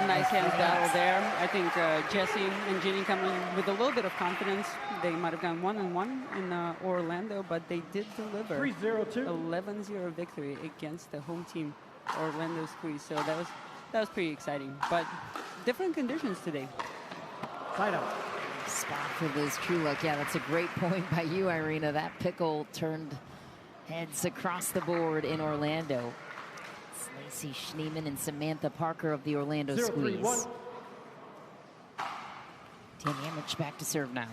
Nice hands battle there. I think Jessie and Genie coming with a little bit of confidence. They might have gone 1-1 in Orlando, but they did deliver 11-0 victory against the home team, Orlando Squeeze. So that was pretty exciting. But different conditions today. Side out. Spot for Liz Truluck. Yeah, that's a great point by you, Irina. That pickle turned heads across the board in Orlando. It's Lacey Schneeman and Samantha Parker of the Orlando Squeeze. Tamaryn Emmrich back to serve now.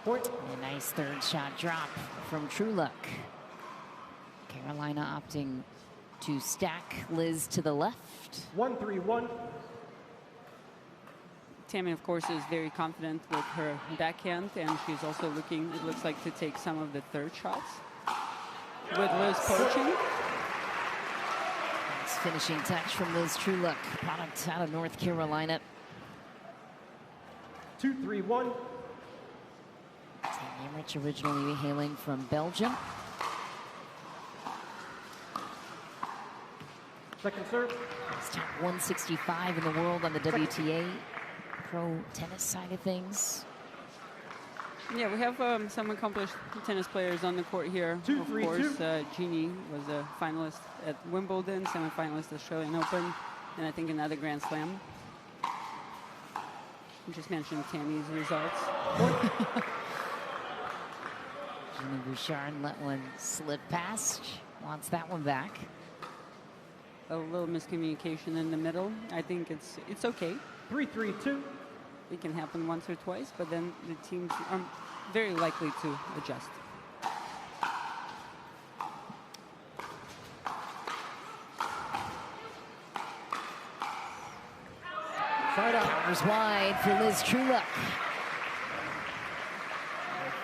Point. A nice third shot drop from Truluck. Carolina opting to stack Liz to the left. 1-3-1. Tammy, of course, is very confident with her backhand, and she's also looking, it looks like, to take some of the third shots with Liz coaching. Nice finishing touch from Liz Truluck, product out of North Carolina. 2-3-1. Tamaryn Emmrich originally hailing from Belgium. Second serve. He's top 165 in the world on the WTA pro tennis side of things. Yeah, we have some accomplished tennis players on the court here. Of course, Genie was a finalist at Wimbledon, semifinalist at Australian Open, and I think another Grand Slam. I just mentioned Tammy's results. Genie Bouchard let one slip past. Wants that one back. A little miscommunication in the middle. I think it's okay. 3-3-2. It can happen once or twice, but then the teams are very likely to adjust. Counters wide for Liz Truluck.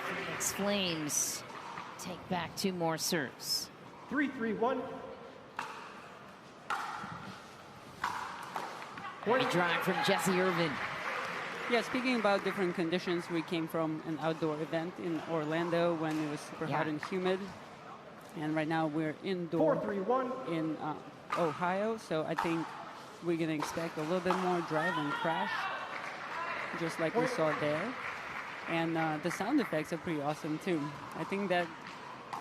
Phoenix Flames take back 2 more serves. 3-3-1. Great drive from Jessie Irvine. Yeah, speaking about different conditions, we came from an outdoor event in Orlando when it was super hot and humid. And right now we're indoor 4-3-1 in Ohio. So I think we're going to expect a little bit more drive and crash, just like we saw there. And the sound effects are pretty awesome too. I think that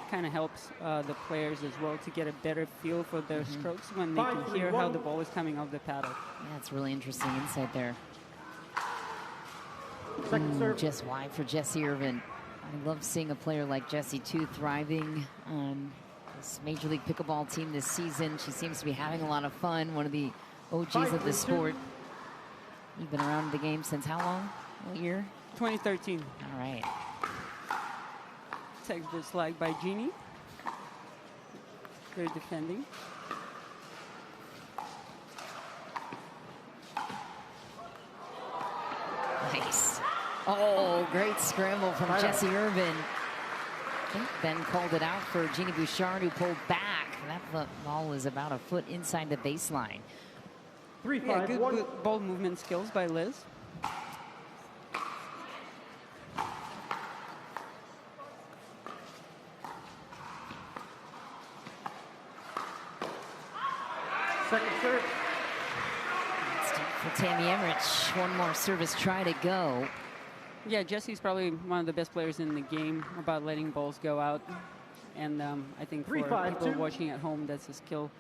kind of helps the players as well to get a better feel for their strokes when they can hear how the ball is coming off the paddle. Yeah, it's really interesting insight there. Second serve. Just wide for Jessie Irvine. I love seeing a player like Jessie too thriving on this Major League Pickleball team this season. She seems to be having a lot of fun. One of the OGs of the sport. You've been around the game since how long? What year? 2013. All right. Takes this slag by Genie. They're defending. Nice. Oh, great scramble from Jessie Irvine. I think Ben called it out for Genie Bouchard, who pulled back. That ball was about a foot inside the baseline. 3-5-1. Yeah, good ball movement skills by Liz. Second serve. For Tammy Emmrich, one more service try to go. Yeah, Jessie's probably one of the best players in the game about letting balls go out. And I think for people watching at home, that's a skill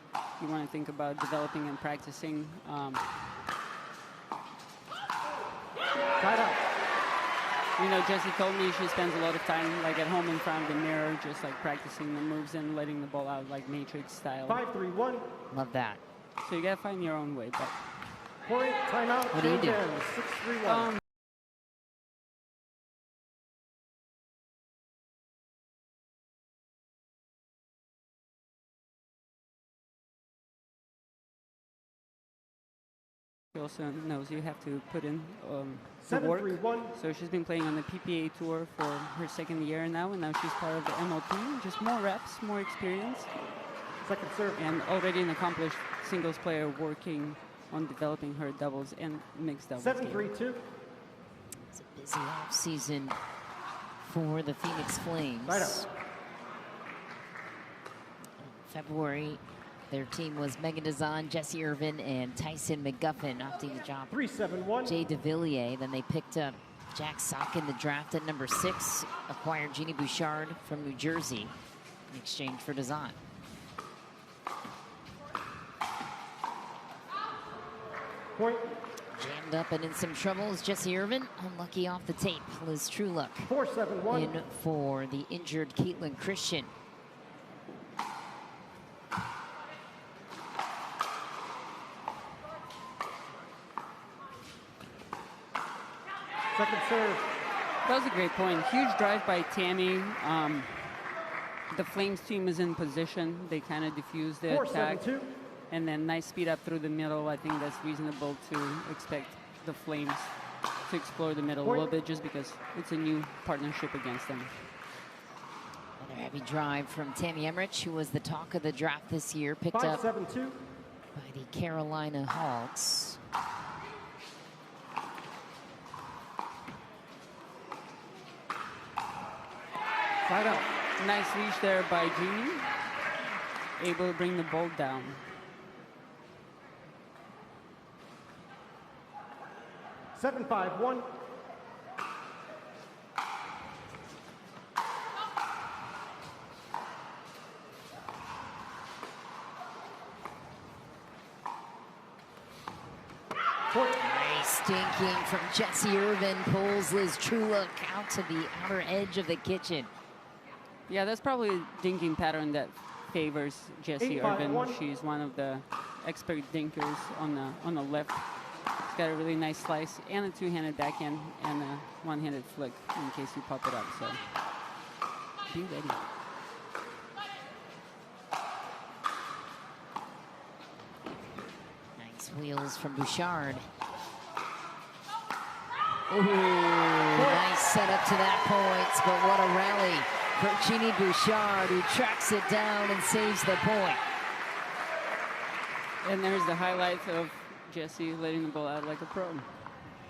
you want to think about developing and practicing. You know, Jessie told me she spends a lot of time like at home in front of the mirror, just like practicing the moves and letting the ball out like Matrix style. 5-3-1. Love that. So you gotta find your own way. But point, timeout. What do you do? 6-3-1. she also knows you have to put in the work. 7-3-1. So she's been playing on the PPA tour for her 2nd year now, and now she's part of the MLP. Just more reps, more experience. Second serve. And already an accomplished singles player working on developing her doubles and mixed doubles. 7-3-2. It's a busy off season for the Phoenix Flames. Right out. February, Their team was Megan Dazan, Jessie Irvine, and Tyson McGuffin, opting to drop 3-7-1. Jay DeVilliers. Then they picked up Jack Sock in the draft at number 6, acquired Genie Bouchard from New Jersey in exchange for Dazan. Point. Jammed up and in some trouble is Jessie Irvine. Unlucky off the tape. Liz Truluck 4-7-1. in for the injured Caitlin Christian. Second serve. That was a great point. Huge drive by Tammy. The Flames team is in position. They kind of diffuse the attack. 4-7-2. And then nice speed up through the middle. I think that's reasonable to expect the Flames to explore the middle a little bit just because it's a new partnership against them. Another heavy drive from Tamaryn Emmrich, who was the talk of the draft this year, picked up 5-7-2. by the Carolina Hogs. Side out. Nice reach there by Genie. Able to bring the ball down. 7-5-1. Nice dinking from Jessie Irvine, pulls Liz Truluck out to the outer edge of the kitchen. Yeah, that's probably a dinking pattern that favors Jessie 8-5-1. Irvine. She's one of the expert dinkers on the left. She's got a really nice slice and a two-handed backhand and a one-handed flick in case you pop it up. So be ready. Nice wheels from Bouchard. Ooh, nice setup to that point, but what a rally for Genie Bouchard, who tracks it down and saves the point. And there's the highlight of Jessie letting the ball out like a pro.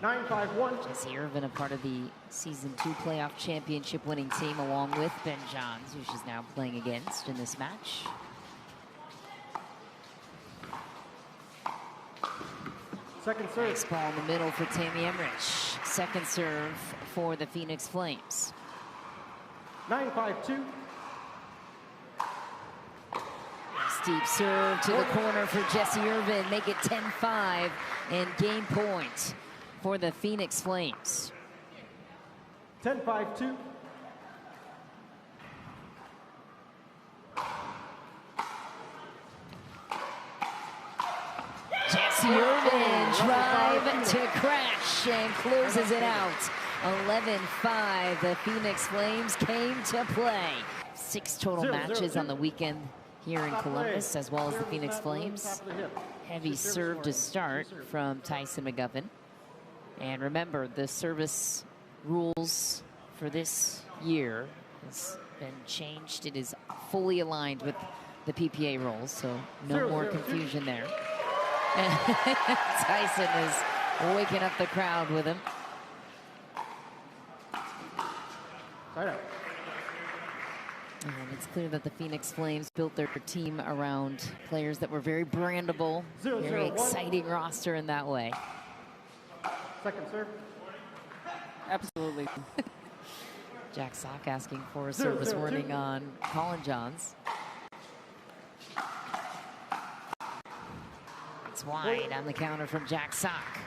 9-5-1. Jessie Irvine, a part of the Season 2 playoff championship winning team, along with Ben Johns, who she's now playing against in this match. Second serve. Nice ball in the middle for Tamaryn Emmrich. Second serve for the Phoenix Flames. 9-5-2. Deep serve to the corner for Jessie Irvine. Make it 10-5 and game point for the Phoenix Flames. 10-5-2. Jessie Irvine, drive to crash and closes it out. 11-5, the Phoenix Flames came to play. 6 total matches on the weekend here in Columbus, as well as the Phoenix Flames. Heavy serve to start from Tyson McGuffin. And remember, the service rules for this year has been changed. It is fully aligned with the PPA rules, so no more confusion there. And Tyson is waking up the crowd with him. Side out. And it's clear that the Phoenix Flames built their team around players that were very brandable, very exciting roster in that way. Second serve. Absolutely. Jack Sock asking for a service warning on Collin Johns. It's wide on the counter from Jack Sock.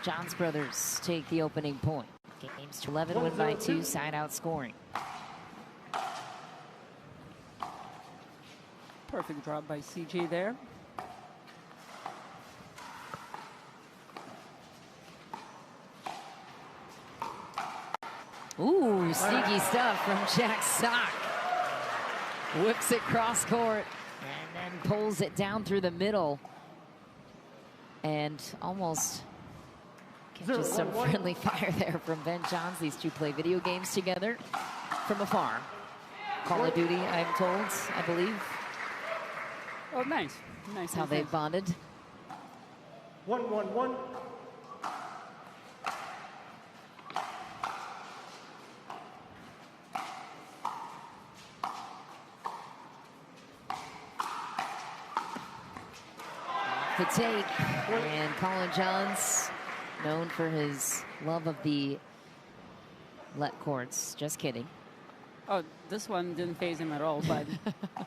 Johns brothers take the opening point. Games to 11, win by 2, side out scoring. Perfect drop by CJ there. Ooh, sneaky stuff from Jack Sock. Whips it cross court and then pulls it down through the middle. And almost catches some friendly fire there from Ben Johns. These two play video games together from afar. Call of Duty, I'm told, I believe. Oh, nice. Nice. That's how they've bonded. 1-1-1. the tape. And Collin Johns, known for his love of the let courts. Just kidding. Oh, this one didn't phase him at all, but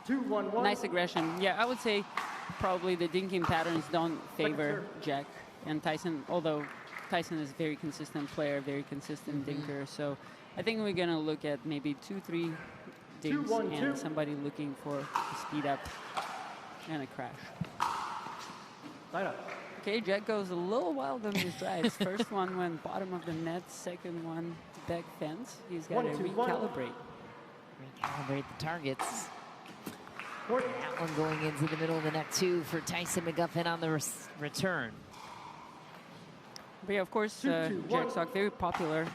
2-1-1. nice aggression. Yeah, I would say probably the dinking patterns don't favor Jack and Tyson, although Tyson is a very consistent player, very consistent dinker. So I think we're going to look at maybe 2-3 dinks and somebody looking for a speed up and a crash. Side up. Okay, Jack goes a little wild on his drives. First one went bottom of the net, second one back fence. He's got to recalibrate. Recalibrate the targets. And that one going into the middle of the net too for Tyson McGuffin on the return. But yeah, of course, Jack Sock, very popular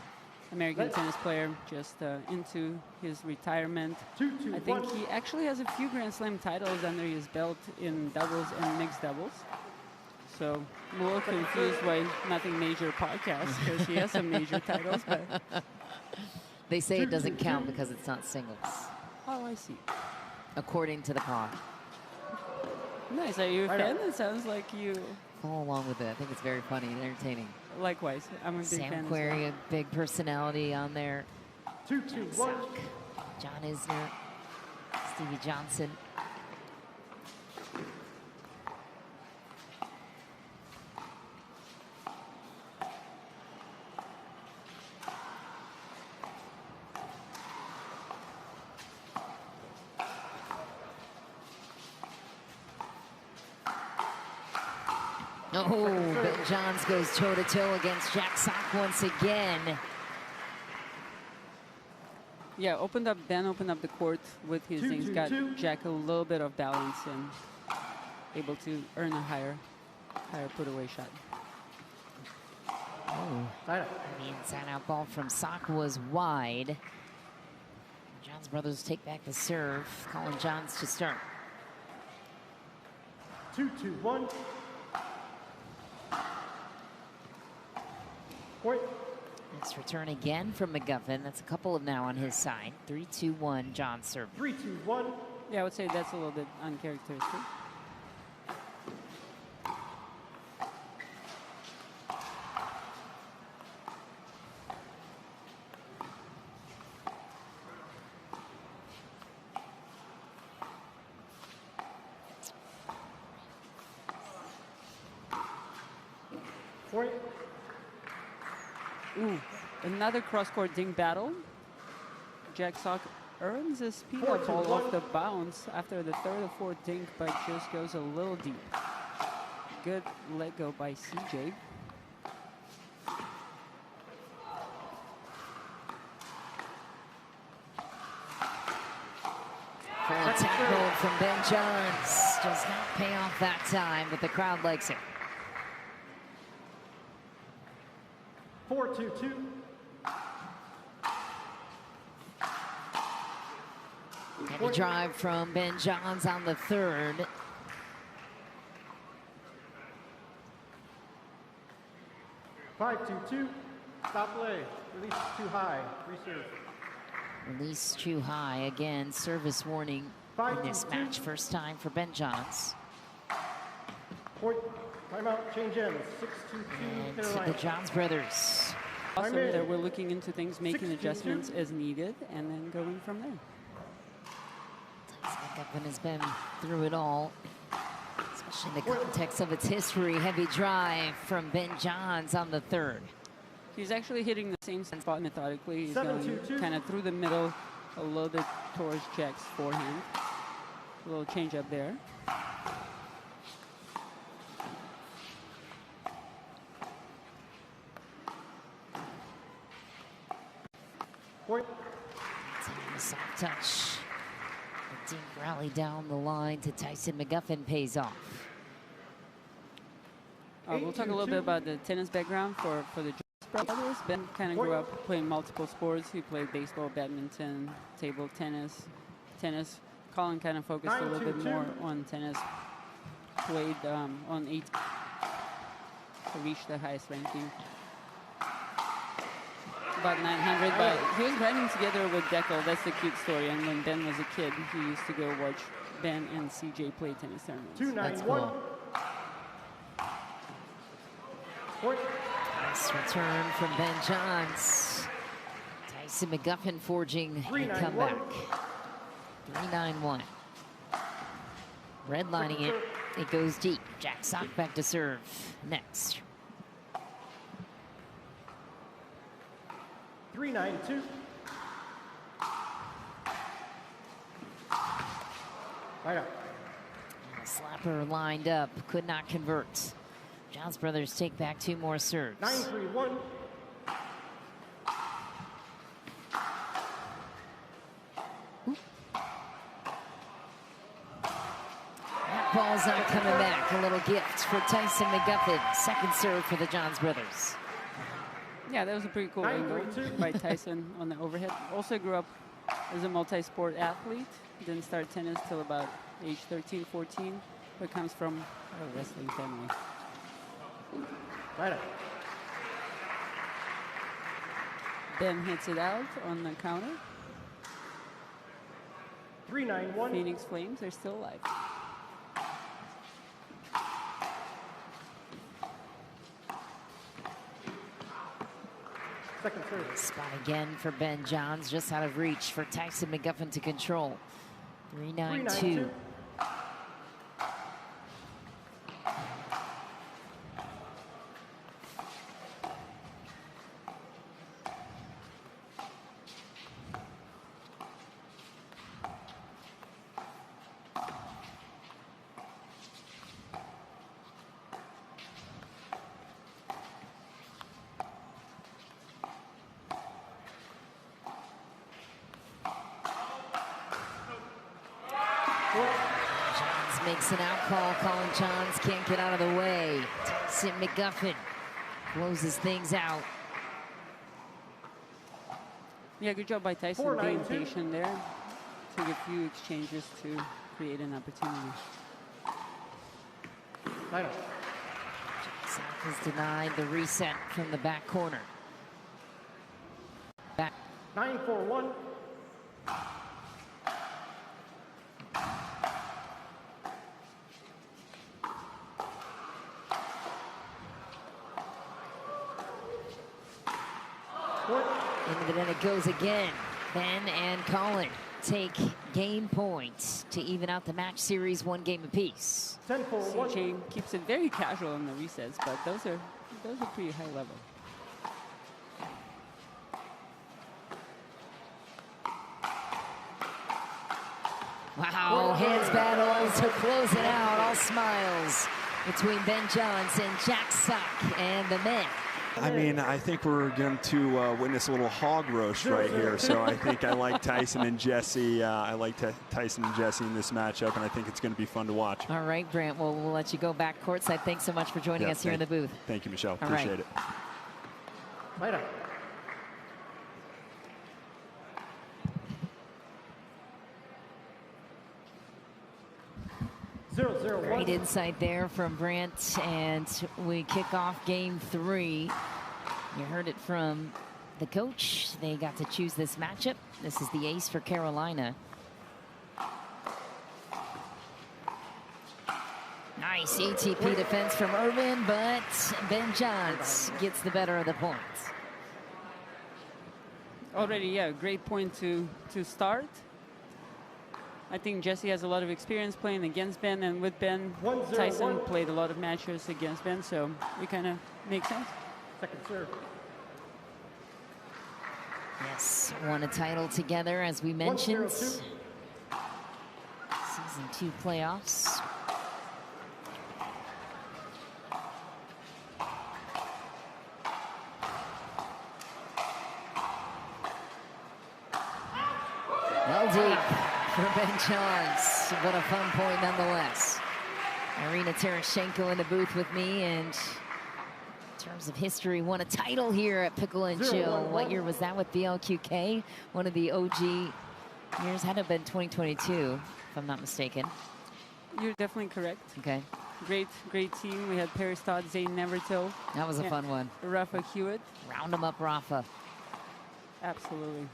American tennis player, just into his retirement. I think he actually has a few Grand Slam titles under his belt in doubles and mixed doubles. So I'm a little confused why Nothing Major podcast, because he has some major titles. But they say it doesn't count because it's not singles. Oh, I see. According to the pod. Nice. Are you a fan? It sounds like you follow along with it. I think it's very funny and entertaining. Likewise, I'm a big fan. Sam Querrey, a big personality on there. 2-2-1. John Isner, Stevie Johnson. Oh, Ben Johns goes toe-to-toe against Jack Sock once again. Yeah, Ben opened up the court with his things, got Jack a little bit of balance and able to earn a higher put-away shot. Oh, the inside-out ball from Sock was wide. Johns brothers take back the serve. Collin Johns to start. 2-2-1. Point. Next return again from McGuffin. That's a couple of now on his side. 3-2-1, John serve. 3-2-1. Yeah, I would say that's a little bit uncharacteristic. Point. Ooh, another cross-court dink battle. Jack Sock earns a speed up ball off the bounce after the third or fourth dink, but just goes a little deep. Good let go by CJ. Full attack mode from Ben Johns. Does not pay off that time, but the crowd likes it. 4-2-2. Heavy drive from Ben Johns on the third. 5-2-2. Stop play. Release too high. Reserve. Release too high. Again, service warning in this match. First time for Ben Johns. Point. Timeout. Change ends. 6-2-2. And to the Johns brothers. Awesome that we're looking into things, making adjustments as needed, and then going from there. McGuffin has been through it all, especially in the context of its history. Heavy drive from Ben Johns on the third. He's actually hitting the same spot methodically. He's going kind of through the middle, a little bit towards Jack's forehand. A little change up there. Point. A soft touch. A dink rally down the line to Tyson McGuffin pays off. We'll talk a little bit about the tennis background for the Johns brothers. Ben kind of grew up playing multiple sports. He played baseball, badminton, table tennis. Collin kind of focused a little bit more on tennis. Played on 8 to reach the highest ranking. About 900, but he was riding together with Deckel. That's the cute story. And when Ben was a kid, he used to go watch Ben and CJ play tennis tournaments. 2-9-1. That's cool. Point. Nice return from Ben Johns. Tyson McGuffin forging a comeback. 3-9-1. Redlining it. It goes deep. Jack Sock back to serve. Next. 3-9-2. Right up. Slapper lined up. Could not convert. Johns brothers take back 2 more serves. 9-3-1. That ball's not coming back. A little gift for Tyson McGuffin. Second serve for the Johns brothers. Yeah, that was a pretty cool angle by Tyson on the overhead. Also grew up as a multi-sport athlete. Didn't start tennis till about age 13, 14, but comes from a wrestling family. Right up. Ben hits it out on the counter. 3-9-1. Phoenix Flames are still alive. Second serve. Spot again for Ben Johns, just out of reach for Tyson McGuffin to control. 3-9-2. Johns makes an out call. Collin Johns can't get out of the way. Tyson McGuffin closes things out. Yeah, good job by Tyson 4-9-2. being patient there. Took a few exchanges to create an opportunity. Right up. South has denied the reset from the back corner. Back. 9-4-1. And then it goes again. Ben and Collin take game points to even out the match series, 1 game apiece. 10-4-1. CJ keeps it very casual in the resets, but those are pretty high level. Wow, hands battle to close it out. All smiles between Ben Johns and Jack Sock and the men. I mean, I think we're going to witness a little hog roast right here. So I think I like Tyson and Jessie. I like Tyson and Jessie in this matchup, and I think it's going to be fun to watch. All right, Brant. Well, we'll let you go back courtside. Thanks so much for joining us here in the booth. Thank you, Michelle. All Appreciate right. it. Right up. Great insight there from Brant, and we kick off game 3. You heard it from the coach. They got to choose this matchup. This is the ace for Carolina. Nice ATP defense from Irvin, but Ben Johns gets the better of the points. Already, yeah, great point to start. I think Jessie has a lot of experience playing against Ben, and with Ben, Tyson played a lot of matches against Ben, so it kind of makes sense. Second serve. Yes, won a title together, as we mentioned. Season 2 playoffs. Well deep for Ben Johns, but a fun point nonetheless. Irina Tereshchenko in the booth with me, and in terms of history, won a title here at Pickle and Chill. What year was that with BLQK? One of the OG years, had to have been 2022, if I'm not mistaken. You're definitely correct. Okay. Great team. We had Paris Todd, Zane Nevertil. That was a fun one. Rafa Hewitt. Round them up, Rafa. Absolutely.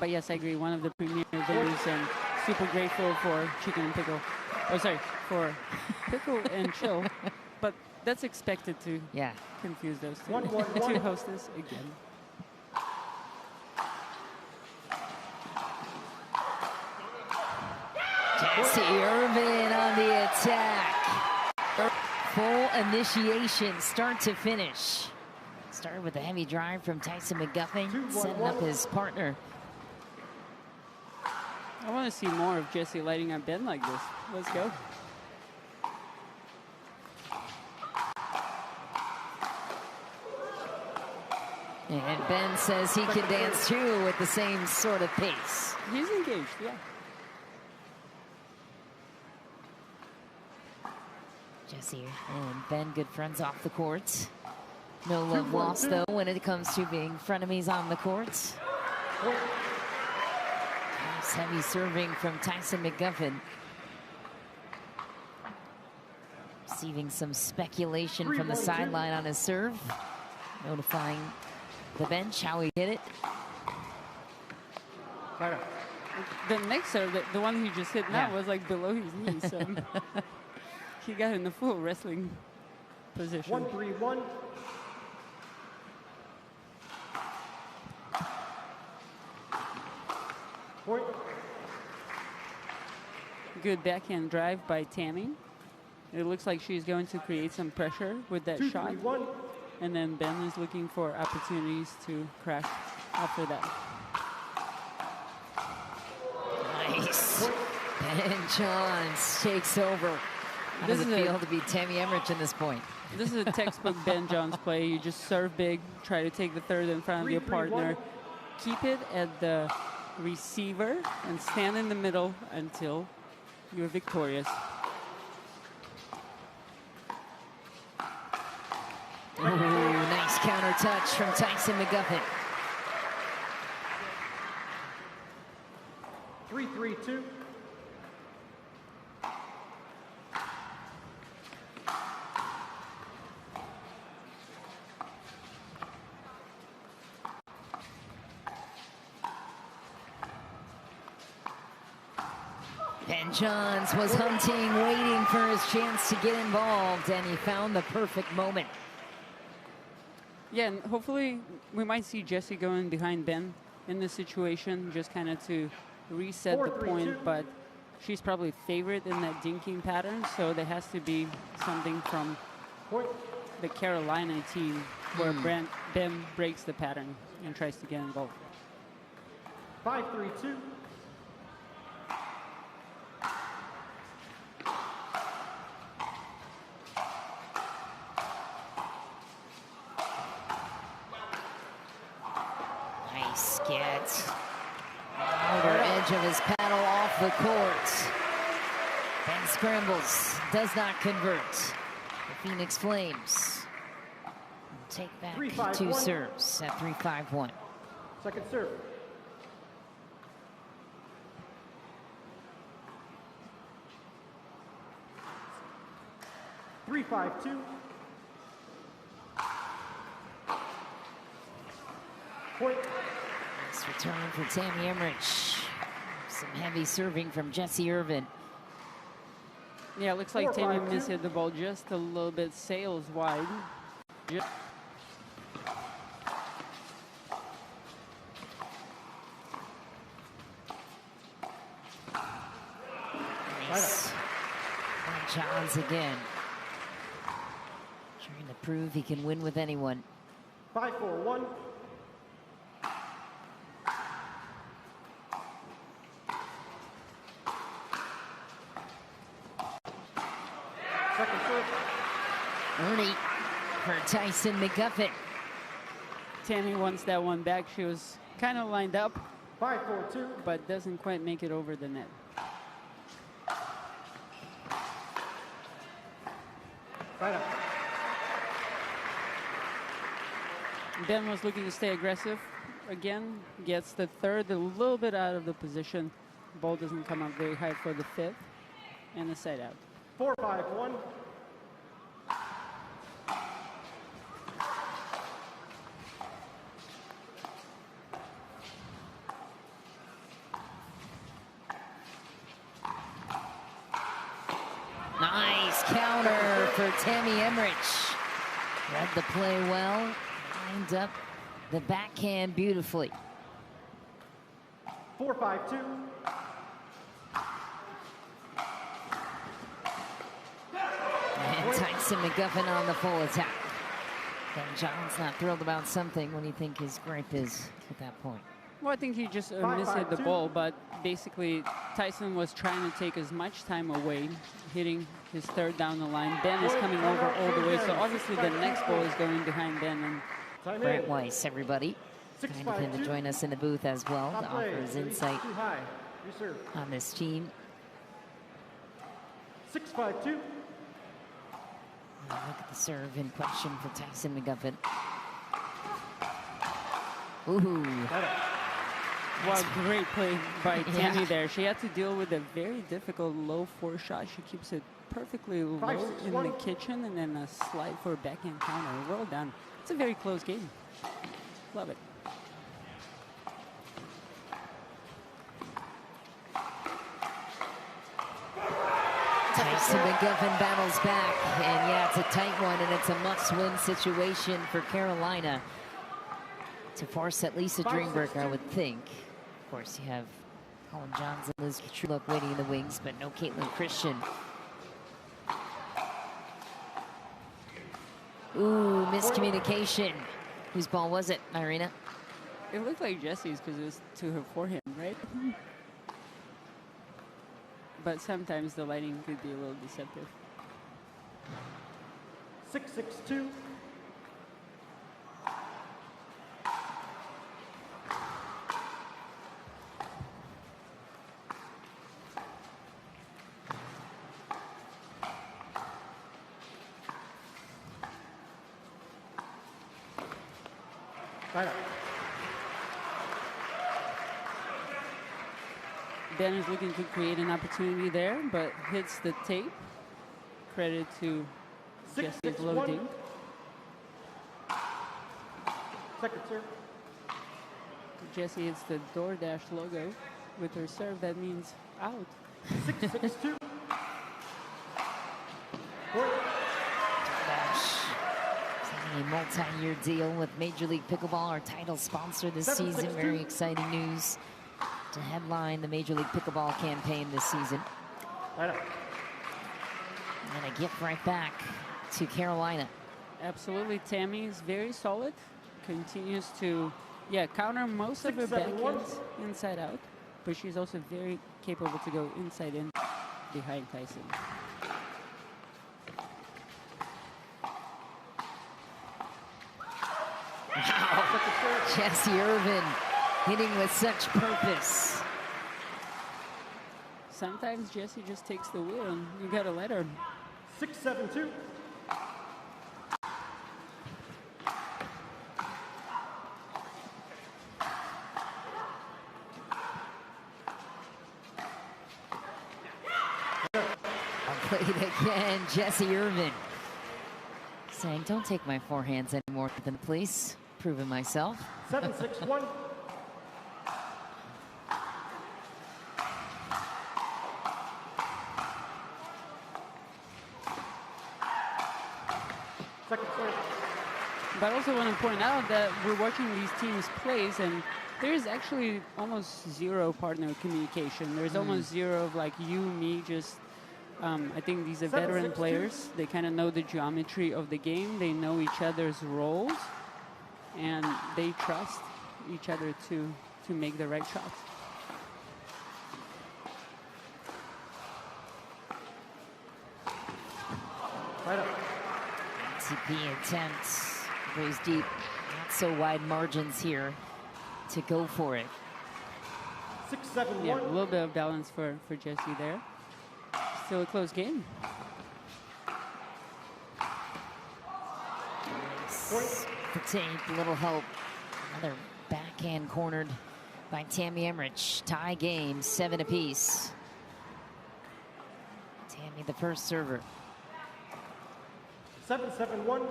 But yes, I agree. One of the premier venues, and super grateful for Chicken and Pickle. Oh, sorry, for Pickle and Chill but that's expected to confuse those two. 1-1-1. Two hostess again. Jessie Irvine on the attack. Full initiation, start to finish. Started with a heavy drive from Tyson McGuffin, setting up his partner. I want to see more of Jessie lighting up Ben like this. Let's go. And Ben says he can dance too with the same sort of pace. He's engaged, yeah. Jessie and Ben, good friends off the court. No love lost, though, when it comes to being frenemies on the court. Nice heavy serving from Tyson McGuffin. Receiving some speculation from the sideline on his serve. Notifying the bench how he hit it. The next serve, the one he just hit now, was like below his knee, so he got in the full wrestling position. 1-3-1. Point. Good backhand drive by Tammy. It looks like she's going to create some pressure with that shot. 2-3-1. And then Ben is looking for opportunities to crash after that. Nice. Ben Johns takes over. How does it feel to be Tamaryn Emmrich in this point? This is a textbook Ben Johns play. You just serve big, try to take the third in front of your partner. Keep it at the receiver and stand in the middle until you're victorious. Ooh, nice counter touch from Tyson McGuffin. 3-3-2. Ben Johns was hunting, waiting for his chance to get involved, and he found the perfect moment. Yeah, and hopefully we might see Jessie going behind Ben in this situation, just kind of to reset the point, but she's probably favorite in that dinking pattern, so there has to be something from the Carolina team where Ben breaks the pattern and tries to get involved. 5-3-2. Nice get. Outer edge of his paddle off the court. Ben scrambles, does not convert. The Phoenix Flames take back 2 serves at 3-5-1. Second serve. Three, 5-2. Point. Nice return for Tamaryn Emmrich. Some heavy serving from Jessie Irvine. Yeah, it looks like Tammy mishit the ball just a little bit, sails wide. Nice. Collin Johns again. Trying to prove he can win with anyone. 5-4-1. Second serve. Ernie for Tyson McGuffin. Tammy wants that one back. She was kind of lined up, 5-4-2. but doesn't quite make it over the net. Right up. Ben was looking to stay aggressive. Again, gets the third a little bit out of the position. Ball doesn't come up very high for the fifth. And a side out. 4-5-1. Nice counter for Tamaryn Emmrich. Read the play well, lined up the backhand beautifully. 4-5-2. And Tyson McGuffin on the full attack. And John's not thrilled about something. What do you think his gripe is at that point? Well, I think he just mishit the ball, but basically Tyson was trying to take as much time away, hitting his third down the line. Ben is coming over all the way, so obviously the next ball is going behind Ben. And Brent Weiss, everybody. Kind of him to join us in the booth as well to offer his insight on this team. 6-5-2. Look at the serve in question for Tyson McGuffin. Ooh. Wow, great play by Tammy there. She had to deal with a very difficult low force shot. She keeps it perfectly low in the kitchen, and then a slide for a backhand counter. Well done. It's a very close game. Love it. Tyson McGuffin battles back, and yeah, it's a tight one, and it's a must-win situation for Carolina to force at least a Dreambreaker, I would think. Of course, you have Collin Johns and Liz Truluck waiting in the wings, but no Caitlin Christian. Ooh, miscommunication. Whose ball was it, Irina? It looked like Jessie's because it was to her forehand, right? But sometimes the lighting could be a little deceptive. 6-6-2. Right up. Ben is looking to create an opportunity there, but hits the tape. Credit to Jessie's loading. Second serve. Jessie hits the DoorDash logo with her serve. That means out. 6-6-2. A multi-year deal with Major League Pickleball, our title sponsor this season. Very exciting news to headline the Major League Pickleball campaign this season. Right up. And a gift right back to Carolina. Absolutely, Tammy is very solid. Continues to, counter most of her backhands inside out, but she's also very capable to go inside in behind Tyson. Wow. Jessie Irvine hitting with such purpose. Sometimes Jessie just takes the wheel, and you gotta let her. 6-7-2. Played again, Jessie Irvine. Saying, don't take my forehands anymore than please. Proving myself. 7-6-1. Second serve. But I also want to point out that we're watching these teams plays, and there's actually almost zero partner communication. There's almost zero of like you, me, just I think these are veteran players. They kind of know the geometry of the game. They know each other's roles, and they trust each other to make the right shots. Right up. TP attempts. Goes deep. Not so wide margins here to go for it. 6-7-1. Yeah, a little bit of balance for Jessie there. Still a close game. The tape, a little hope. Another backhand cornered by Tamaryn Emmrich. Tie game, 7 apiece. Tammy, the first server. 7-7-1.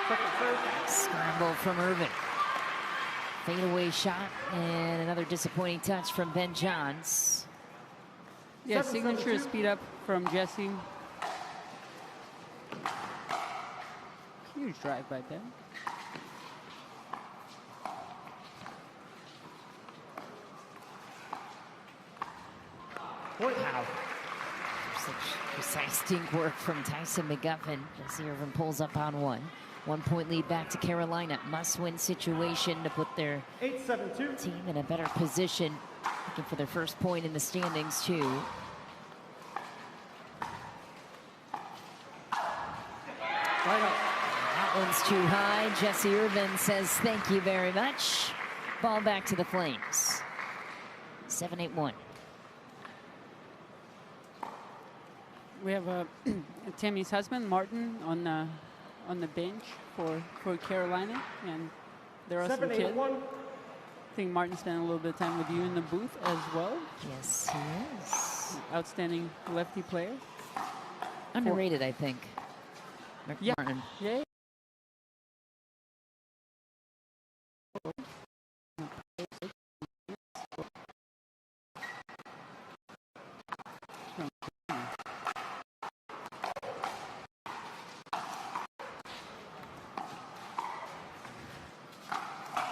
Second serve. scramble from Irvine. Fadeaway shot and another disappointing touch from Ben Johns. Yeah, signature speed up from Jessie. Huge drive by Ben. Wow. Such precise dink work from Tyson McGuffin. Jessie Irvine pulls up on one. 1 point lead back to Carolina. Must-win situation to put their team in a better position. Looking for their first point in the standings, too. That one's too high. Jessie Irvine says thank you very much. Ball back to the Flames. 7-8-1. We have Tammy's husband, Martin, on the bench for Carolina, and there are some kids. I think Martin spent a little bit of time with you in the booth as well. Yes, he is. Outstanding lefty player. Underrated, I think. Yeah. Martin. Yeah.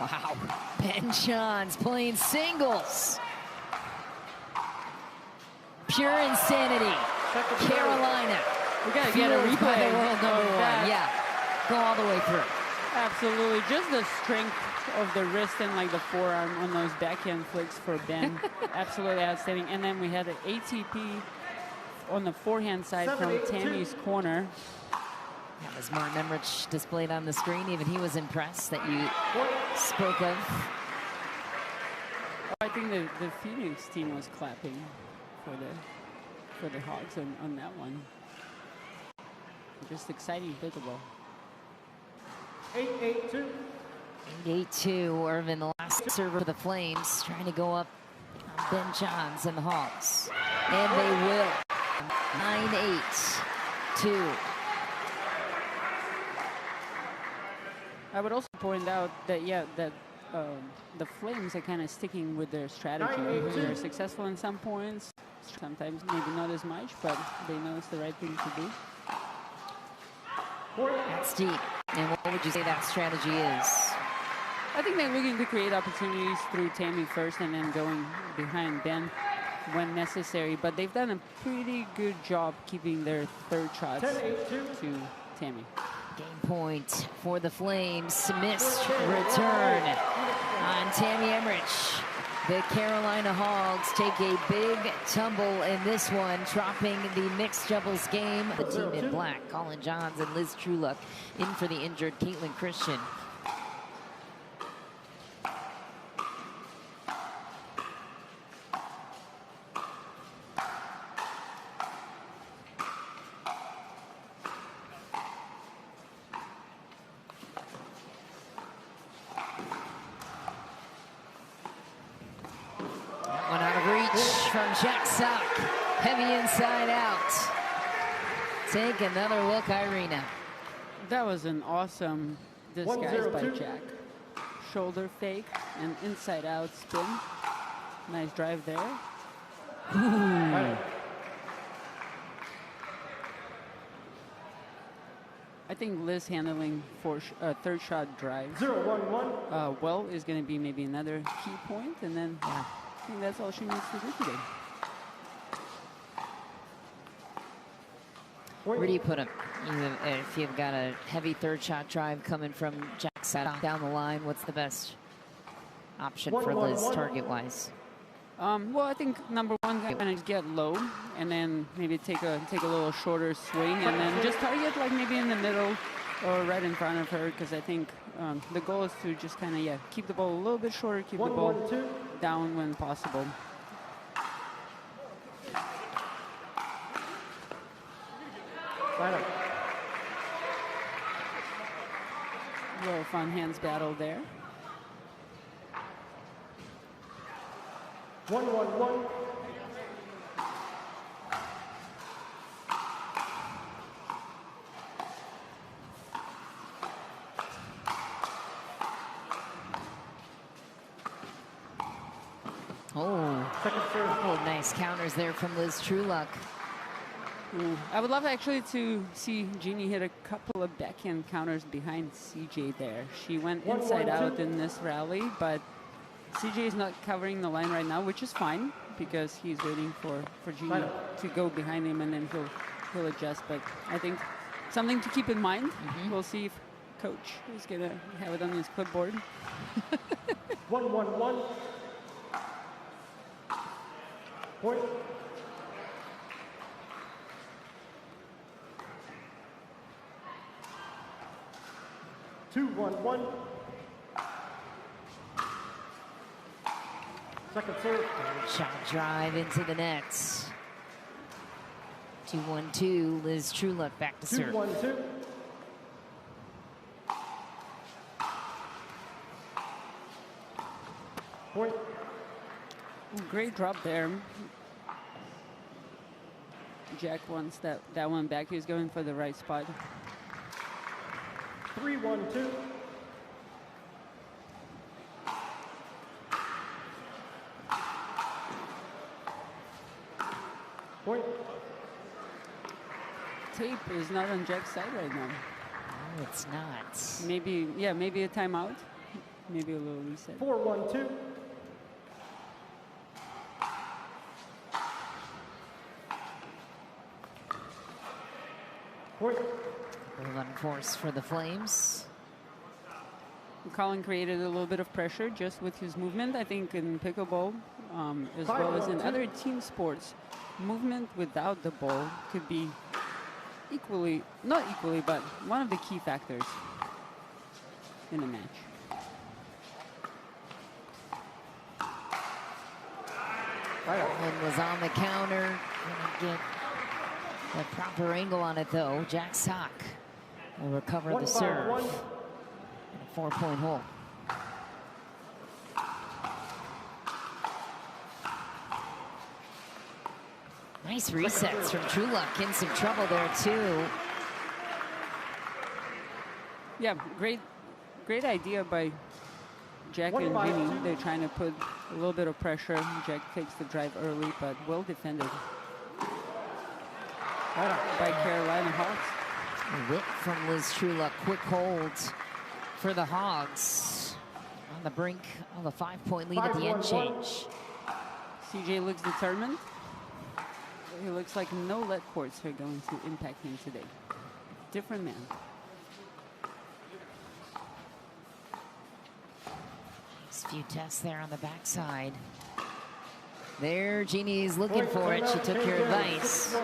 Wow, Ben Johns playing singles. Pure insanity. Carolina. We gotta get a replay. By the world number one. That. Yeah, go all the way through. Absolutely, just the strength of the wrist and like the forearm on those backhand flicks for Ben. Absolutely outstanding. And then we had an ATP on the forehand side from Tammy's corner. That was Martin Emmrich displayed on the screen. Even he was impressed that you spoke of. I think the Phoenix team was clapping for the Hogs on that one. Just exciting pickleball. 8-8-2. 8-8-2. Irvine, the last server for the Flames, trying to go up on Ben Johns and the Hogs. And they will. 9-8-2. I would also point out that, the Flames are kind of sticking with their strategy. They're successful in some points, sometimes maybe not as much, but they know it's the right thing to do. That's deep. And what would you say that strategy is? I think they're looking to create opportunities through Tammy first and then going behind Ben when necessary. But they've done a pretty good job keeping their third shots to Tammy. Game point for the Flames. Missed return on Tammy Emmrich. The Carolina Hogs take a big tumble in this one, dropping the mixed doubles game. The team in black, Collin Johns and Liz Truluck, in for the injured Caitlin Christian. One out of reach from Jack Sock. Heavy inside out. Take another look, Irina. That was an awesome disguise by Jack. Shoulder fake and inside out spin. Nice drive there. I think Liz handling for third shot drive well is going to be maybe another key point, and then I think that's all she needs to do today. Where do you put him? If you've got a heavy third shot drive coming from Jack Sock down the line, what's the best option for Liz target-wise? Well, I think number one, kind of get low, and then maybe take a little shorter swing, and then just target like maybe in the middle or right in front of her, because I think the goal is to just kind of keep the ball a little bit shorter, keep the ball down when possible. A little fun hands battle there. 1-1-1. Oh, Second serve. oh, nice counters there from Liz Truluck. I would love actually to see Genie hit a couple of backhand counters behind CJ there. She went inside out in this rally, but CJ is not covering the line right now, which is fine because he's waiting for Genie to go behind him and then he'll adjust. But I think something to keep in mind. We'll see if Coach is going to have it on his clipboard. 1-1-1. Point. Two, 1-1. Second serve. Shot drive into the nets. 2-1-2. Liz Truluck back to serve. 2-1-2. Point. Great drop there. Jack wants that one back. He's going for the right spot. 3-1-2. Point. Tape is not on Jack's side right now. No, it's not. Maybe, yeah, maybe a timeout. Maybe a little reset. 4-1-2. Point. Run force for the Flames. Collin created a little bit of pressure just with his movement. I think in pickleball, as well as in other team sports, movement without the ball could be equally, not equally, but one of the key factors in a match. And was on the counter. Gonna get the proper angle on it though. Jack Sock will recover the serve. 1-5-1. A 4-point hole. Nice resets from Truluck. In some trouble there too. Yeah, great idea by Jack and Genie. They're trying to put a little bit of pressure. Jack takes the drive early, but well defended by Carolina Hogs. A whip from Liz Truluck. Quick hold for the Hogs. On the brink of a 5-point lead at the end change. CJ looks determined. He looks like no let courts are going to impact him today. Different man. Nice few tests there on the backside. There, Genie's looking for it. She took your advice.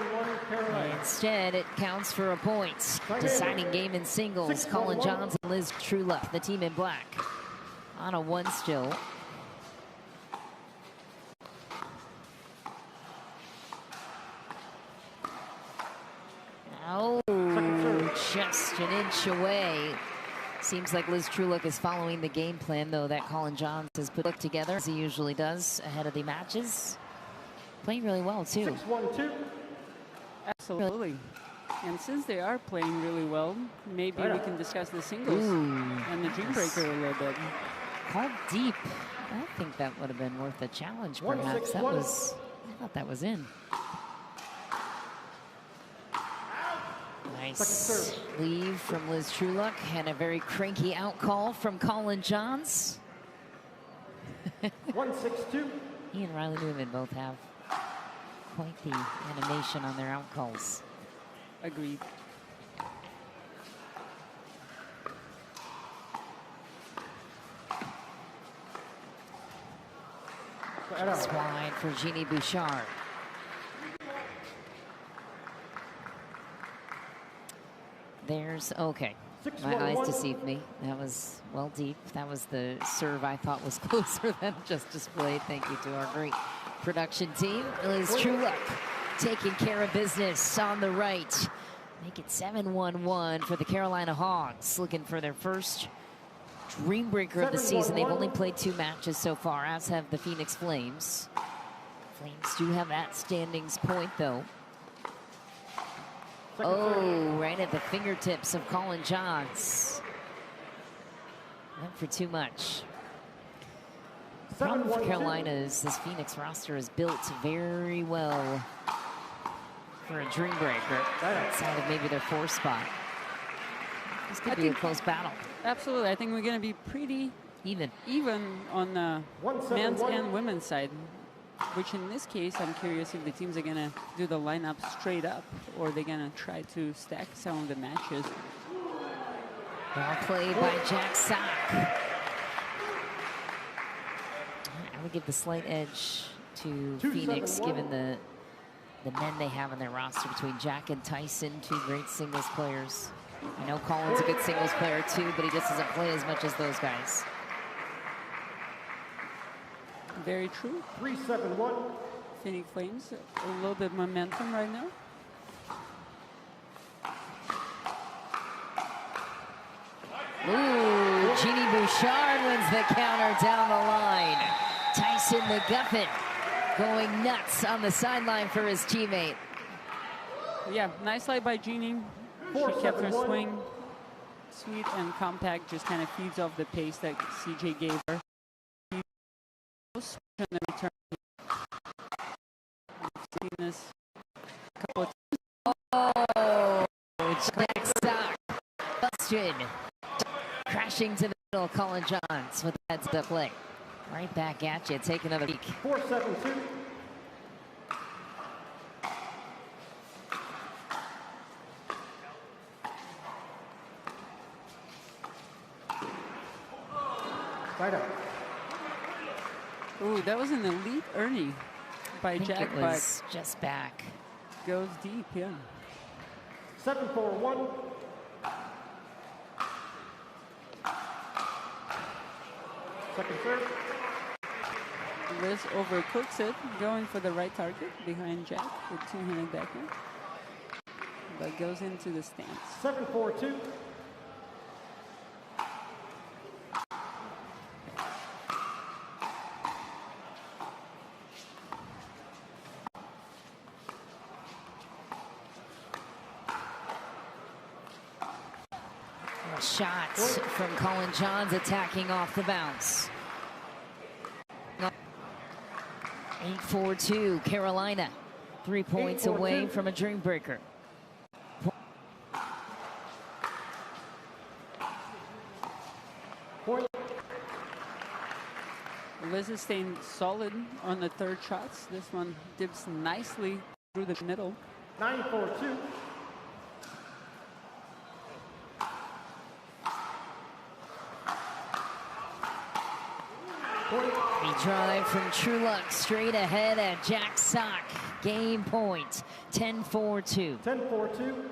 Instead, it counts for a point. Deciding game in singles. Collin Johns and Liz Truluck, the team in black. On a 1 still. Oh, just an inch away. Seems like Liz Truluck is following the game plan, though, that Collin Johns has put together, as he usually does ahead of the matches. Playing really well, too. 6-1-2. Absolutely. And since they are playing really well, maybe we can discuss the singles and the Dreambreaker a little bit. Called deep. I think that would have been worth a challenge, perhaps. That was, I thought that was in. Nice leave from Liz Truluck and a very cranky out call from Collin Johns. 1-6-2. He and Riley Newman both have quite the animation on their out calls. Agreed. Just wide for Genie Bouchard. There's, okay. My eyes deceived me. That was well deep. That was the serve I thought was closer than just displayed. Thank you to our great production team. Liz Truluck taking care of business on the right. Make it 7-1-1 for the Carolina Hogs. Looking for their first Dreambreaker of the season. They've only played 2 matches so far, as have the Phoenix Flames. Flames do have that standings point, though. Oh, right at the fingertips of Collin Johns. Went for too much. problem for Carolina is this Phoenix roster is built very well for a Dreambreaker outside of maybe their 4th spot. This could be a close battle. Absolutely. I think we're going to be pretty even on the men's and women's side, which in this case, I'm curious if the teams are going to do the lineup straight up or they're going to try to stack some of the matches. Ball played by Jack Sock. I would give the slight edge to Phoenix, given the men they have in their roster between Jack and Tyson, 2 great singles players. I know Collin's a good singles player too, but he just doesn't play as much as those guys. Very true. 3-7-1. Phoenix Flames, a little bit momentum right now. Ooh, Genie Bouchard wins the counter down the line. Tyson McGuffin going nuts on the sideline for his teammate. Yeah, nice slide by Genie. She kept her swing sweet and compact, just kind of feeds off the pace that CJ gave her. Switch on the return. Seen this a couple of times. Oh, Jack Sock busted. Crashing to the middle, Collin Johns with the heads-up play. Right back at you. Take another peek. 4-7-2. Right up. Ooh, that was an elite Ernie by Jack, it was just back. Goes deep, yeah. 7-4-1. Second serve. Liz overcooks it, going for the right target behind Jack with 2-handed backhand. But goes into the stance. 7-4-2. Shots from Collin Johns attacking off the bounce. 8-4-2, Carolina. 3 points away from a Dreambreaker. Liz is staying solid on the 3rd shots. This one dips nicely through the middle. 9-4-2. A drive from Truluck straight ahead at Jack Sock. Game point, 10-4-2. 10-4-2.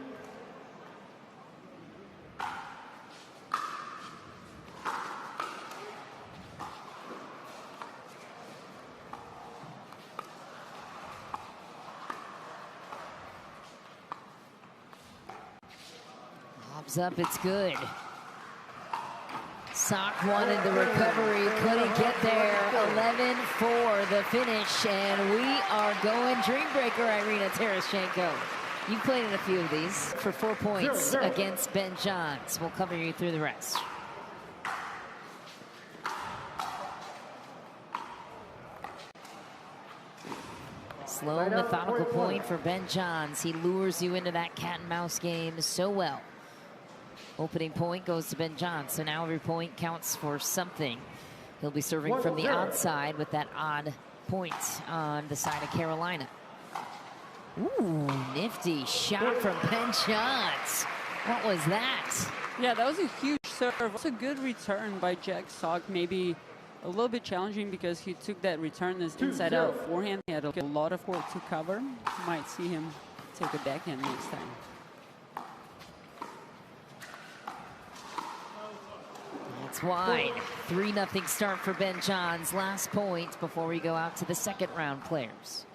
Lobs up, it's good. Sock wanted the recovery, couldn't get there. 11-4 the finish, and we are going Dreambreaker, Irina Tereshchenko. You played in a few of these for 4 points against Ben Johns. We'll cover you through the rest. Slow, methodical point for Ben Johns. He lures you into that cat and mouse game so well. Opening point goes to Ben Johns, so now every point counts for something. He'll be serving from the outside with that odd point on the side of Carolina. Ooh, nifty shot from Ben Johns. What was that? Yeah, that was a huge serve. It's a good return by Jack Sock. Maybe a little bit challenging because he took that return as inside-out forehand. He had a lot of court to cover. Might see him take a backhand next time. It's wide. 3-0 start for Ben Johns. Last point before we go out to the second round players.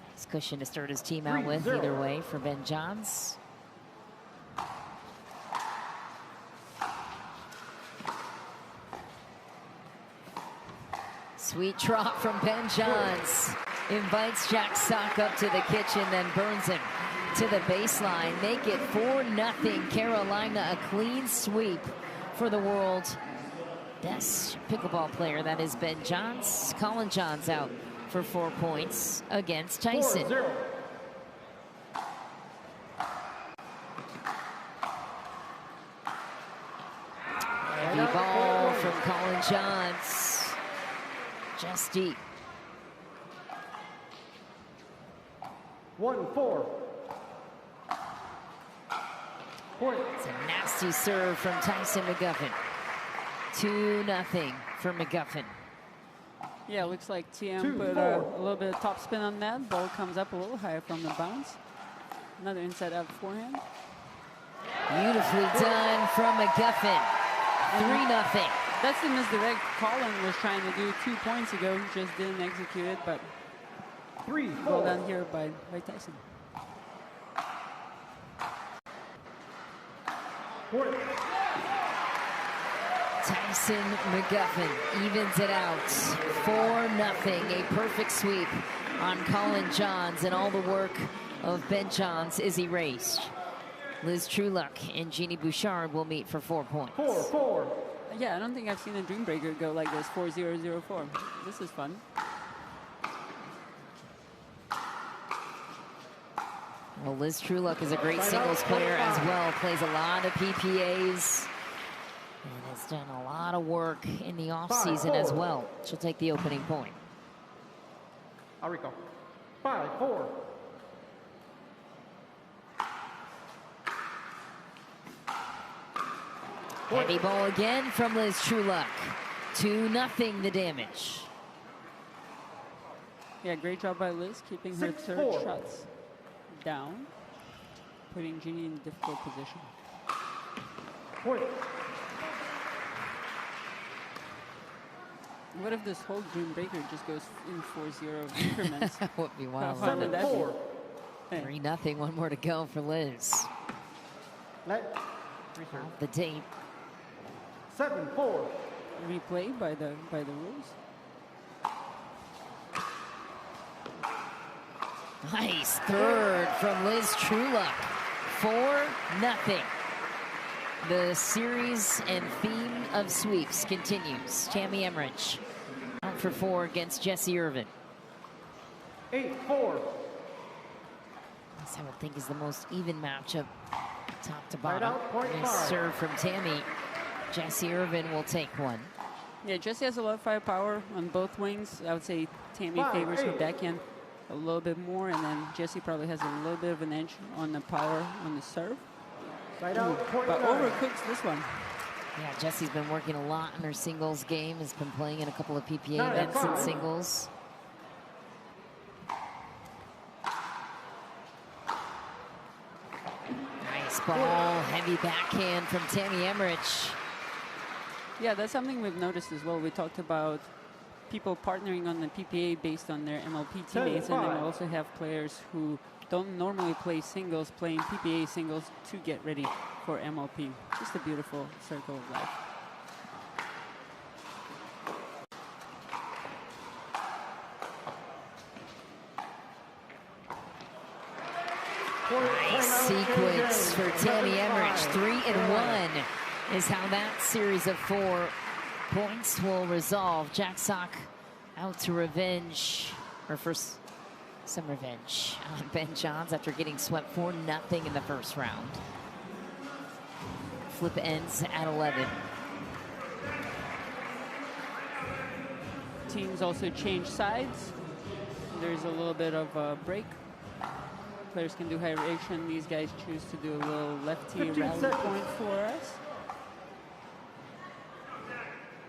Nice cushion to start his team out with either way for Ben Johns. Sweet drop from Ben Johns. Invites Jack Sock up to the kitchen, then burns him to the baseline. Make it 4-0 Carolina, a clean sweep for the world best pickleball player, that is Ben Johns. Collin Johns out for 4 points against Tyson. 4-0. Heavy ball from Collin Johns. Just deep. 1-4. Point. It's a nasty serve from Tyson McGuffin. 2-0 for McGuffin. Yeah, looks like TM 2-4. put a little bit of top spin on that. Ball comes up a little higher from the bounce. Another inside out forehand. Beautifully done from McGuffin. 3-0. That's the misdirect Collin was trying to do 2 points ago. Just didn't execute it, but 3-4. well done here by Tyson. Point. Tyson McGuffin evens it out. 4-0. A perfect sweep on Collin Johns, and all the work of Ben Johns is erased. Liz Truluck and Genie Bouchard will meet for 4 points. 4-4. Yeah, I don't think I've seen a Dreambreaker go like this, 4-0-0-4. This is fun. Well, Liz Truluck is a great singles player as well. Plays a lot of PPAs and has done a lot of work in the offseason as well. She'll take the opening point. Arico. 5-4. Heavy ball again from Liz Truluck. 2-0 the damage. Yeah, great job by Liz, keeping her 6-4. third shots down, putting Genie in a difficult position. Point. What if this whole Dreambreaker just goes in 4-0 increments? That would be wild. How fun would that be? 7-4. Hey, 3-0, one more to go for Liz. Let. Reserve. The tape. 7-4. replay by the rules. Nice third from Liz Truluck. 4-0. The series and theme of sweeps continues. Tamaryn Emmrich out for 4 against Jessie Irvine. 8-4. This I would think is the most even matchup, top to Right bottom. out, point Nice 5. serve from Tammy. Jessie Irvine will take one. Yeah, Jessie has a lot of firepower on both wings. I would say Tammy 5, favors her 8. backhand a little bit more, and then Jessie probably has a little bit of an edge on the power on the serve. Right out, point But 9. overcooks this one. Yeah, Jessie's been working a lot in her singles game, has been playing in a couple of PPA 9, events in 5. singles. Nice ball, heavy backhand from Tamaryn Emmrich. Yeah, that's something we've noticed as well. We talked about people partnering on the PPA based on their MLP teammates, and then we 5. also have players who don't normally play singles, playing PPA singles to get ready for MLP. Just a beautiful circle of life. Nice sequence for Tamaryn Emmrich. 3-1 is how that series of 4 points will resolve. Jack Sock out to revenge, or first some revenge on Ben Johns after getting swept 4-0 in the first round. Flip ends at 11. Teams also change sides. There's a little bit of a break. Players can do high rotation. These guys choose to do a little lefty 15 rally seconds. point for us.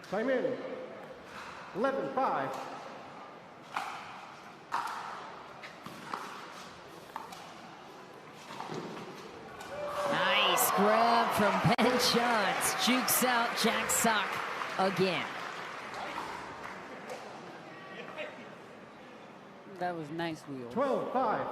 Time in. 11-5. Nice grab from Ben Johns. Jukes out Jack Sock again. That was nice wheel. 12-5.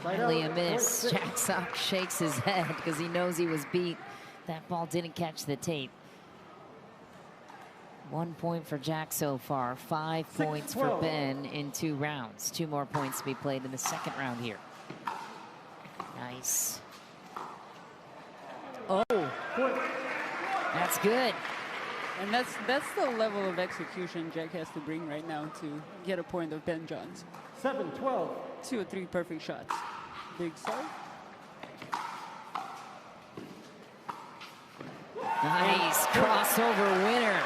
Finally a miss. Jack Sock shakes his head because he knows he was beat. That ball didn't catch the tape. 1 point for Jack so far. 5 points for 6-12. Ben in 2 rounds. 2 more points to be played in the second round here. Nice. Oh, That's good. and that's the level of execution Jack has to bring right now to get a point of Ben Johns. 7-12. 2 or 3 perfect shots. Big serve. Nice crossover winner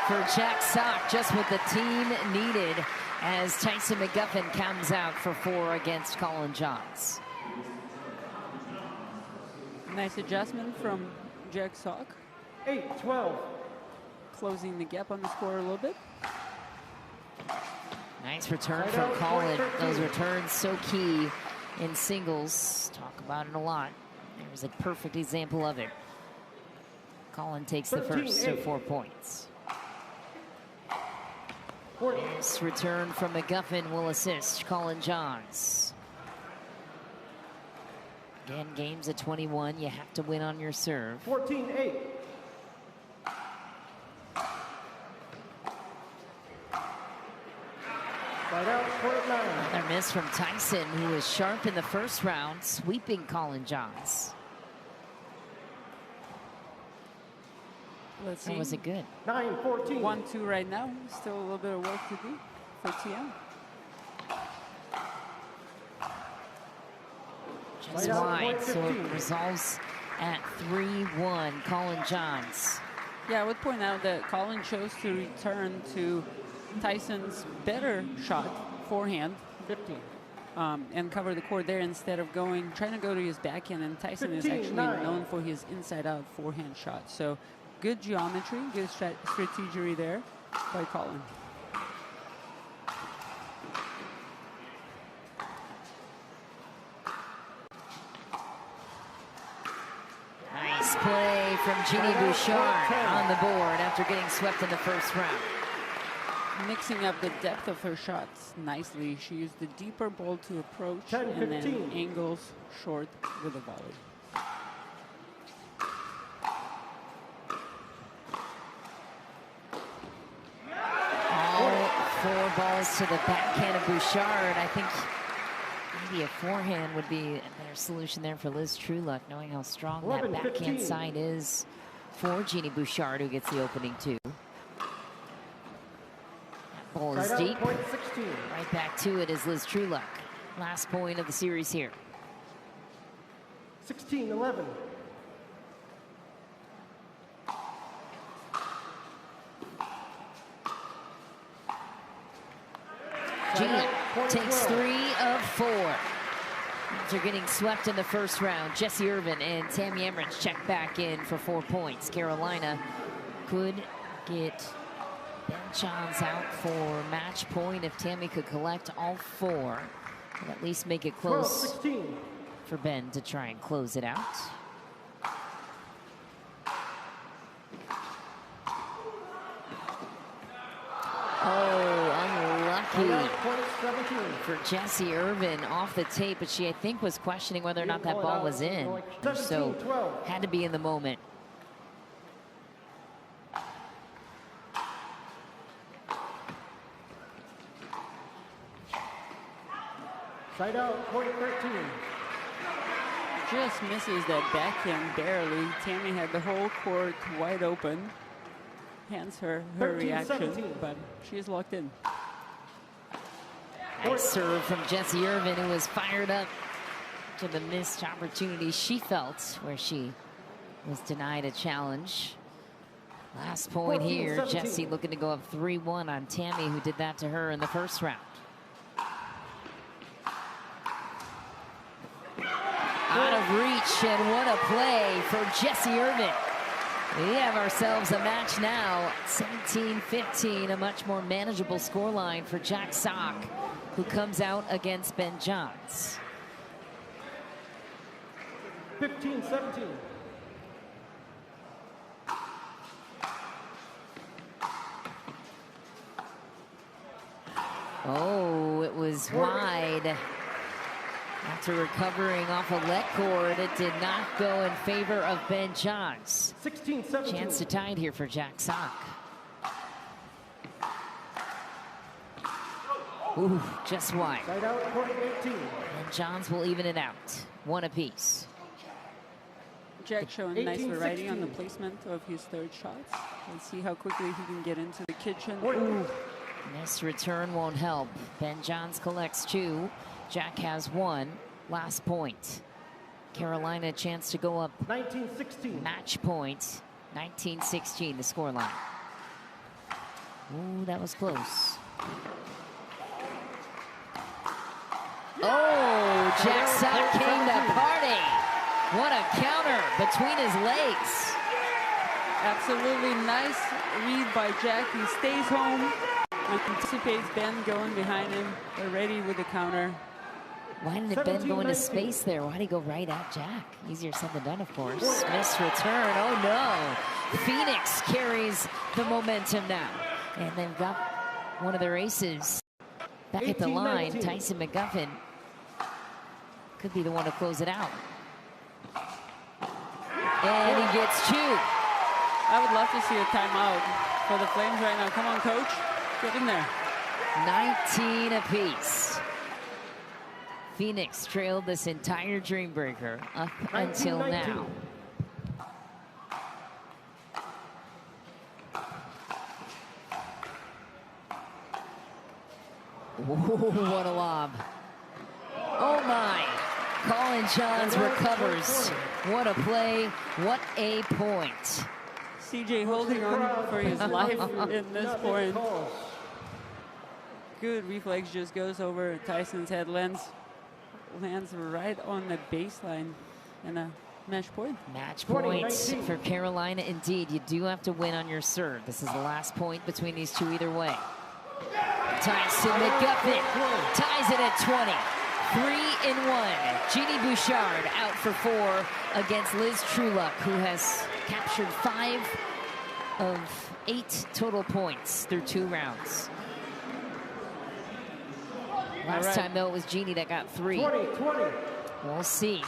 for Jack Sock, just what the team needed as Tyson McGuffin comes out for 4 against Collin Johns. Nice adjustment from Jack Sock, 8-12. closing the gap on the score a little bit. Nice return from Collin. Those returns so key in singles. Talk about it a lot. There's a perfect example of it. Collin takes the first to 4 points. Nice return from McGuffin will assist Collin Johns. Again, games at 21. You have to win on your serve. 14-8. Right out, court 9. Another miss from Tyson, who was sharp in the first round, sweeping Collin Johns. Let's see. Or was it good? 9-14. 1-2 right now. Still a little bit of work to do for TM. Just wide, so it resolves at 3-1. Collin Johns. Yeah, I would point out that Collin chose to return to Tyson's better shot, forehand, 15. and cover the court there instead of trying to go to his backhand. And Tyson is 15, actually 9. known for his inside-out forehand shot. So good geometry, good strategy there by Collin. Nice play from Genie Bouchard on the board after getting swept in the first round. Mixing up the depth of her shots nicely. She used the deeper ball to approach 10, and then 15. angles short with a volley. All 4 balls to the backhand of Bouchard. I think maybe a forehand would be a better solution there for Liz Truluck, knowing how strong 11, that backhand 15. side is for Genie Bouchard, who gets the opening 2. That ball is Right deep. out, point 16. Right back to it is Liz Truluck. Last point of the series here. 16-11. Genie takes 3 of 4. After getting swept in the first round, Jessie Irvine and Tamaryn Emmrich check back in for 4 points. Carolina could get Ben Johns out for match point if Tammy could collect all 4. And at least make it close 12-16. for Ben to try and close it out. Oh, unlucky Right out, point 17. for Jessie Irvine off the tape, but she, I think, was questioning whether or not that ball was in. So 17-12. had to be in the moment. Side out, point 13. Just misses that backhand barely. Tammy had the whole court wide open. Hence her 13, reaction, 17. but she is locked in. Nice serve from Jessie Irvine, who was fired up to the missed opportunity she felt where she was denied a challenge. Last point 14, here, 17. Jessie looking to go up 3-1 on Tammy, who did that to her in the first round. Out of reach, and what a play for Jessie Irvine. We have ourselves a match now, 17-15, a much more manageable scoreline for Jack Sock, who comes out against Ben Johns. 15-17. Oh, it was wide. After recovering off a let cord, it did not go in favor of Ben Johns. 16-17. Chance to tie it here for Jack Sock. Ooh, just wide. Side out, point 18. And Johns will even it out. 1 apiece. Jack showing nice variety on the placement of his third shots. Let's see how quickly he can get into the kitchen. Ooh. Missed return won't help. Ben Johns collects 2. Jack has 1. Last point. Carolina a chance to go up 19-16. match point. 19-16 the scoreline. Ooh, that was close. Oh, Jack Sock came to party. What a counter between his legs. Absolutely nice read by Jack. He stays home, anticipates Ben going behind him. They're ready with the counter. Why didn't Ben go into space there? Why did he go right at Jack? Easier said than done, of course. Missed return. Oh, no. Phoenix carries the momentum now. And they've got one of their aces back at the line. Tyson McGuffin could be the one to close it out. And he gets 2. I would love to see a timeout for the Flames right now. Come on, coach. Get in there. 19 apiece. Phoenix trailed this entire Dreambreaker up until now. Whoa, what a lob. Oh my. Collin Johns recovers. What a play. What a point. CJ holding on for his life in this point. Good reflex, just goes over Tyson's head, lands right on the baseline, and a match point. Match points for Carolina indeed. You do have to win on your serve. This is the last point between these two either way. Tyson McGuffin ties it at 20. 3-1. Genie Bouchard out for 4 against Liz Truluck, who has captured 5 of 8 total points through 2 rounds. Last time, though, it was Genie that got 3. 20. We'll see.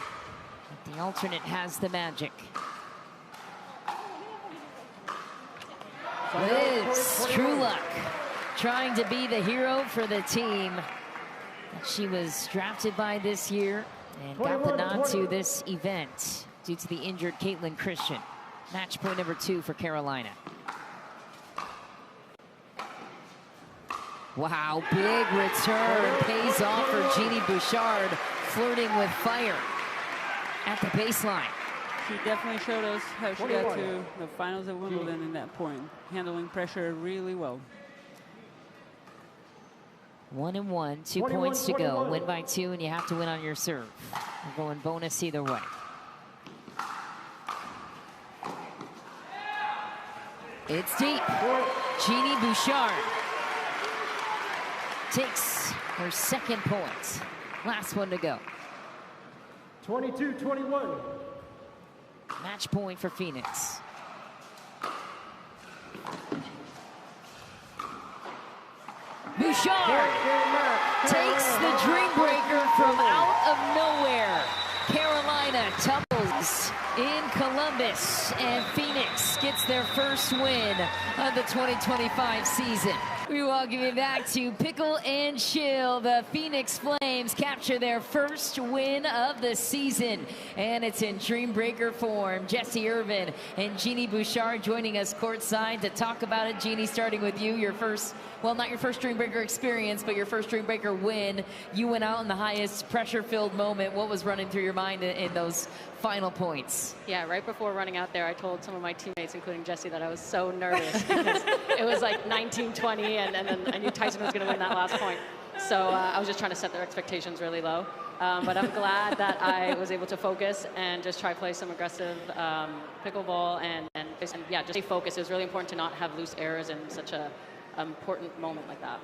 But the alternate has the magic. Liz Truluck trying to be the hero for the team that she was drafted by this year and got the nod to this event due to the injured Caitlin Christian. Match point number 2 for Carolina. Wow, big return pays off for Genie Bouchard, flirting with fire at the baseline. She definitely showed us how she got to the finals of Wimbledon in that point, handling pressure really well. 1-1, 2 points to go. Win by 2, and you have to win on your serve. We're going bonus either way. It's deep. Genie Bouchard takes her 2nd point. Last one to go. 22-21. Match point for Phoenix. Bouchard takes the Dreambreaker from out of nowhere. Carolina tumbles in Columbus, and Phoenix gets their first win of the 2025 season. We welcome you back to Pickle and Chill. The Phoenix Flames capture their first win of the season, and it's in Dreambreaker form. Jessie Irvine and Genie Bouchard joining us courtside to talk about it. Genie, starting with you, your first, well, not your first Dreambreaker experience, but your first Dreambreaker win. You went out in the highest pressure-filled moment. What was running through your mind in those final points? Yeah, right before running out there, I told some of my teammates, including Jessie, that I was so nervous because it was like 19-20, and then I knew Tyson was going to win that last point. So I was just trying to set their expectations really low. But I'm glad that I was able to focus and just try to play some aggressive pickleball and yeah, just stay focused. It was really important to not have loose errors in such a important moment like that.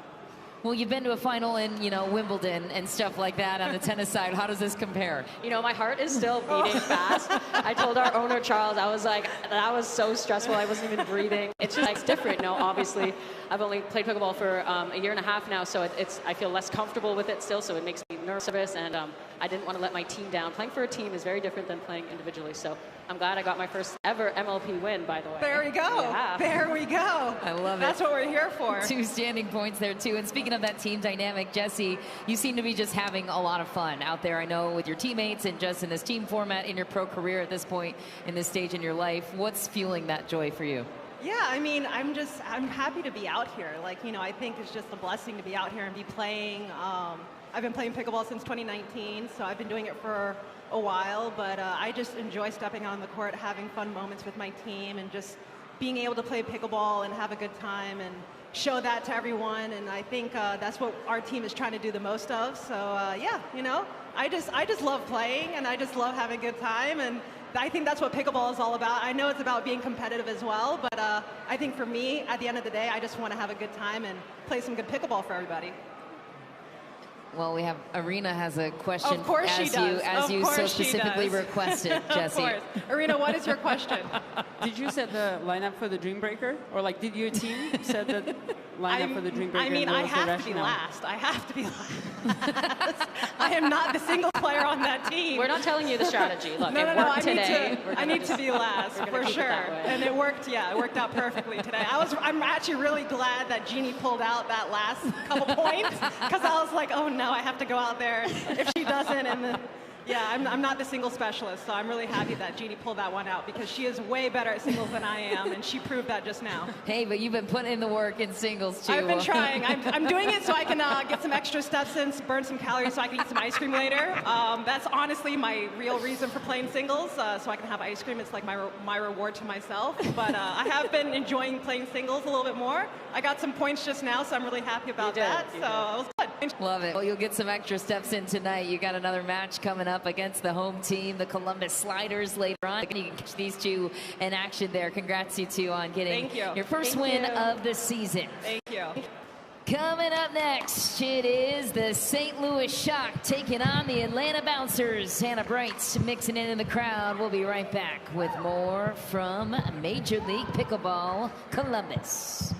Well, you've been to a final in, Wimbledon and stuff like that on the tennis side. How does this compare? My heart is still beating fast. I told our owner, Charles, I was like, that was so stressful. I wasn't even breathing. It's just it's different. Obviously, I've only played pickleball for a year and a half now, so I feel less comfortable with it still, so it makes me nervous. And I didn't want to let my team down. Playing for a team is very different than playing individually. So I'm glad I got my first ever MLP win, by the way. There we go. Yeah. There we go. I love it. That's what we're here for. 2 standing points there, too. And speaking of that team dynamic, Jessie, you seem to be just having a lot of fun out there, I know, with your teammates and just in this team format in your pro career at this point in this stage in your life. What's fueling that joy for you? Yeah, I mean, I'm happy to be out here. Like, you know, I think it's just a blessing to be out here and be playing. I've been playing pickleball since 2019, so I've been doing it for a while, but I just enjoy stepping on the court, having fun moments with my team, and just being able to play pickleball and have a good time and show that to everyone. And I think that's what our team is trying to do the most of. So yeah, you know, I just love playing, and I just love having a good time, and I think that's what pickleball is all about. I know it's about being competitive as well, but I think for me, at the end of the day, I just want to have a good time and play some good pickleball for everybody. Well, we have Arena has a question. Of course she does. As you so specifically requested, Jessie. Of course. Arena, what is your question? Did you set the lineup for the Dreambreaker? Or like, did your team set the lineup for the Dreambreaker? I mean, I have to be last. I have to be last. I am not the single player on that team. We're not telling you the strategy. Look, no, it worked today. I need to be last for sure. And it worked, yeah, it worked out perfectly today. I'm actually really glad that Genie pulled out that last couple points, because I was like, oh no, I have to go out there if she doesn't. And then, yeah, I'm not the single specialist, so I'm really happy that Genie pulled that one out, because she is way better at singles than I am, and she proved that just now. Hey, but you've been putting in the work in singles too. I've been trying. I'm doing it so I can get some extra steps in, burn some calories, so I can eat some ice cream later. That's honestly my real reason for playing singles, so I can have ice cream. It's like my reward to myself. But I have been enjoying playing singles a little bit more. I got some points just now, so I'm really happy about that. So it was good. Love it. Well, you'll get some extra steps in tonight. You got another match coming up against the home team, the Columbus Sliders, later on. You can catch these two in action there. Congrats, you two, on getting your first win of the season. Thank you. Coming up next, it is the St. Louis Shock taking on the Atlanta Bouncers. Hannah Brights mixing in the crowd. We'll be right back with more from Major League Pickleball Columbus.